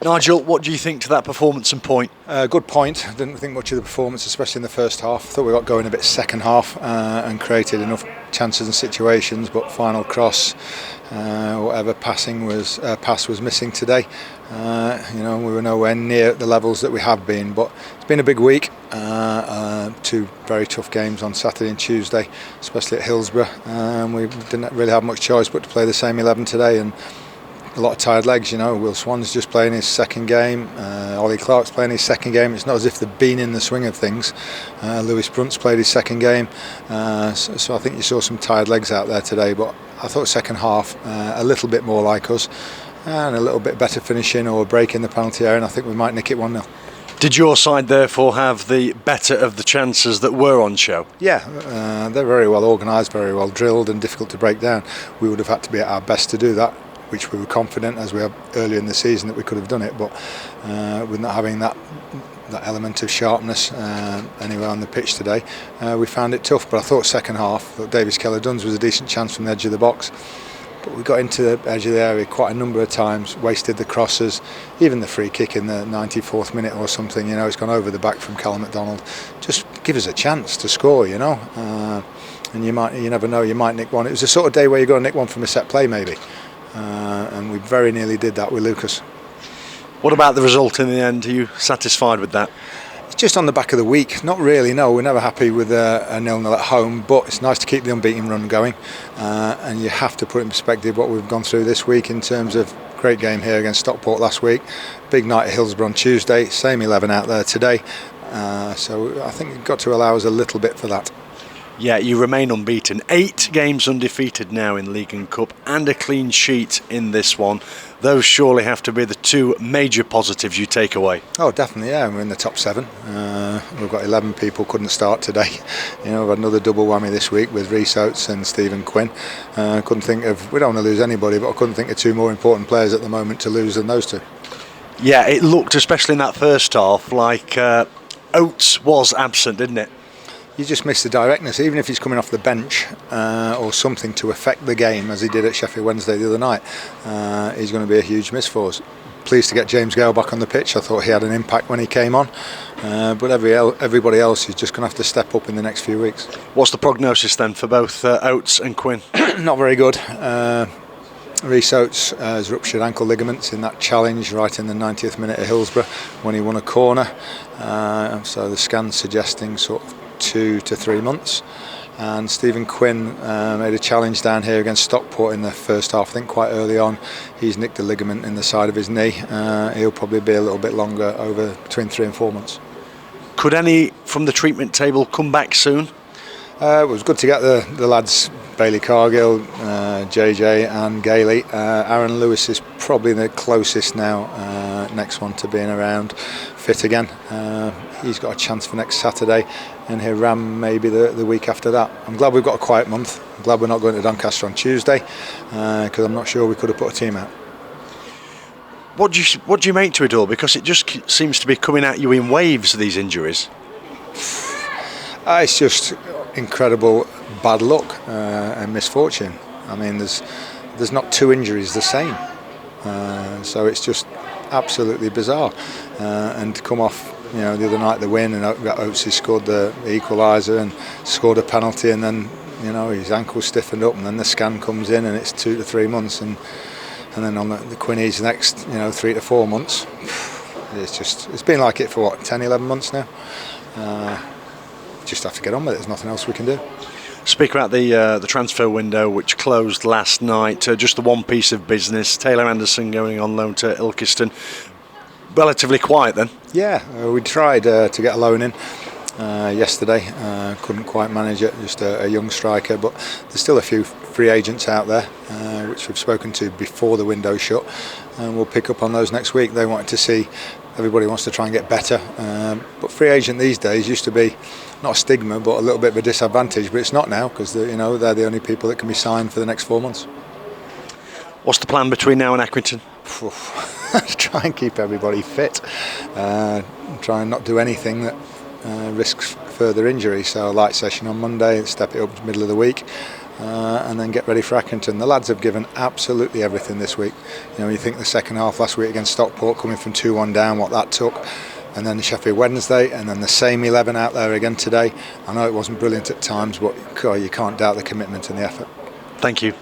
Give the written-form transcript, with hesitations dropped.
Nigel, what do you think to that performance and point? Good point. I didn't think much of the performance, especially in the first half. Thought we got going a bit second half and created enough chances and situations, but final cross, whatever pass was missing today. We were nowhere near the levels that we have been, but it's been a big week. Two very tough games on Saturday and Tuesday, especially at Hillsborough. We didn't really have much choice but to play the same 11 today, and a lot of tired legs. Will Swan's just playing his second game, Ollie Clark's playing his second game. It's not as if they've been in the swing of things. Lewis Brunt's played his second game, so I think you saw some tired legs out there today, but I thought second half a little bit more like us and a little bit better finishing or break in the penalty area, and I think we might nick it 1-0. Did your side therefore have the better of the chances that were on show? Yeah, they're very well organised, very well drilled and difficult to break down. We would have had to be at our best to do that, which we were confident, as we had earlier in the season, that we could have done it, but with not having that element of sharpness anywhere on the pitch today, we found it tough. But I thought second half, Davis Keller-Dunn's was a decent chance from the edge of the box, but we got into the edge of the area quite a number of times, wasted the crosses, even the free kick in the 94th minute or something, it's gone over the back from Callum MacDonald. Just give us a chance to score, and you never know, you might nick one. It was the sort of day where you're going to nick one from a set play maybe. And we very nearly did that with Lucas. What about the result in the end? Are you satisfied with that? It's just on the back of the week. Not really, no. We're never happy with a 0-0 at home, but it's nice to keep the unbeaten run going. And you have to put in perspective what we've gone through this week in terms of great game here against Stockport last week, big night at Hillsborough on Tuesday, same 11 out there today. So I think you've got to allow us a little bit for that. Yeah, you remain unbeaten. 8 games undefeated now in League and Cup and a clean sheet in this one. Those surely have to be the two major positives you take away. Oh, definitely, yeah. We're in the top 7. We've got 11 people couldn't start today. We've had another double whammy this week with Rhys Oates and Stephen Quinn. We don't want to lose anybody, but I couldn't think of 2 more important players at the moment to lose than those 2. Yeah, it looked, especially in that first half, like Oates was absent, didn't it? You just miss the directness, even if he's coming off the bench or something to affect the game, as he did at Sheffield Wednesday the other night. He's going to be a huge miss for us. Pleased to get James Gale back on the pitch. I thought he had an impact when he came on, but everybody else is just going to have to step up in the next few weeks. What's the prognosis then for both Oates and Quinn? Not very good. Rhys Oates has ruptured ankle ligaments in that challenge right in the 90th minute at Hillsborough when he won a corner. So the scan's suggesting sort of 2 to 3 months. And Stephen Quinn made a challenge down here against Stockport in the first half, I think quite early on. He's nicked a ligament in the side of his knee. He'll probably be a little bit longer, over between 3 and 4 months. Could any from the treatment table come back soon? It was good to get the lads, Bailey Cargill, JJ and Gailey. Aaron Lewis is probably the closest now, next one to being around fit again. He's got a chance for next Saturday, and Hiram maybe the week after that. I'm glad we've got a quiet month. I'm glad we're not going to Doncaster on Tuesday, because I'm not sure we could have put a team out. What do you make to it all? Because it just seems to be coming at you in waves, these injuries. It's just incredible bad luck and misfortune. I mean, there's not 2 injuries the same, so it's just absolutely bizarre. And to come off, the other night the win, and Oates scored the equaliser and scored a penalty, and then his ankle stiffened up, and then the scan comes in, and it's 2 to 3 months, and then on the Quinnies next 3 to 4 months. It's been like it for what, 10, 11 months now. Just have to get on with it. There's nothing else we can do. Speak about the transfer window, which closed last night. Just the one piece of business. Taylor Anderson going on loan to Ilkeston. Relatively quiet then. Yeah, we tried to get a loan in yesterday. Couldn't quite manage it. Just a young striker, but there's still a few free agents out there, which we've spoken to before the window shut, and we'll pick up on those next week. They wanted to see. Everybody wants to try and get better, but free agent these days used to be not a stigma, but a little bit of a disadvantage. But it's not now, because they're the only people that can be signed for the next 4 months. What's the plan between now and Accrington? Try and keep everybody fit. Try and not do anything that risks further injury. So a light session on Monday, step it up to the middle of the week, and then get ready for Accrington. The lads have given absolutely everything this week. You think the second half last week against Stockport, coming from 2-1 down, what that took, and then the Sheffield Wednesday, and then the same 11 out there again today. I know it wasn't brilliant at times, but you can't doubt the commitment and the effort. Thank you.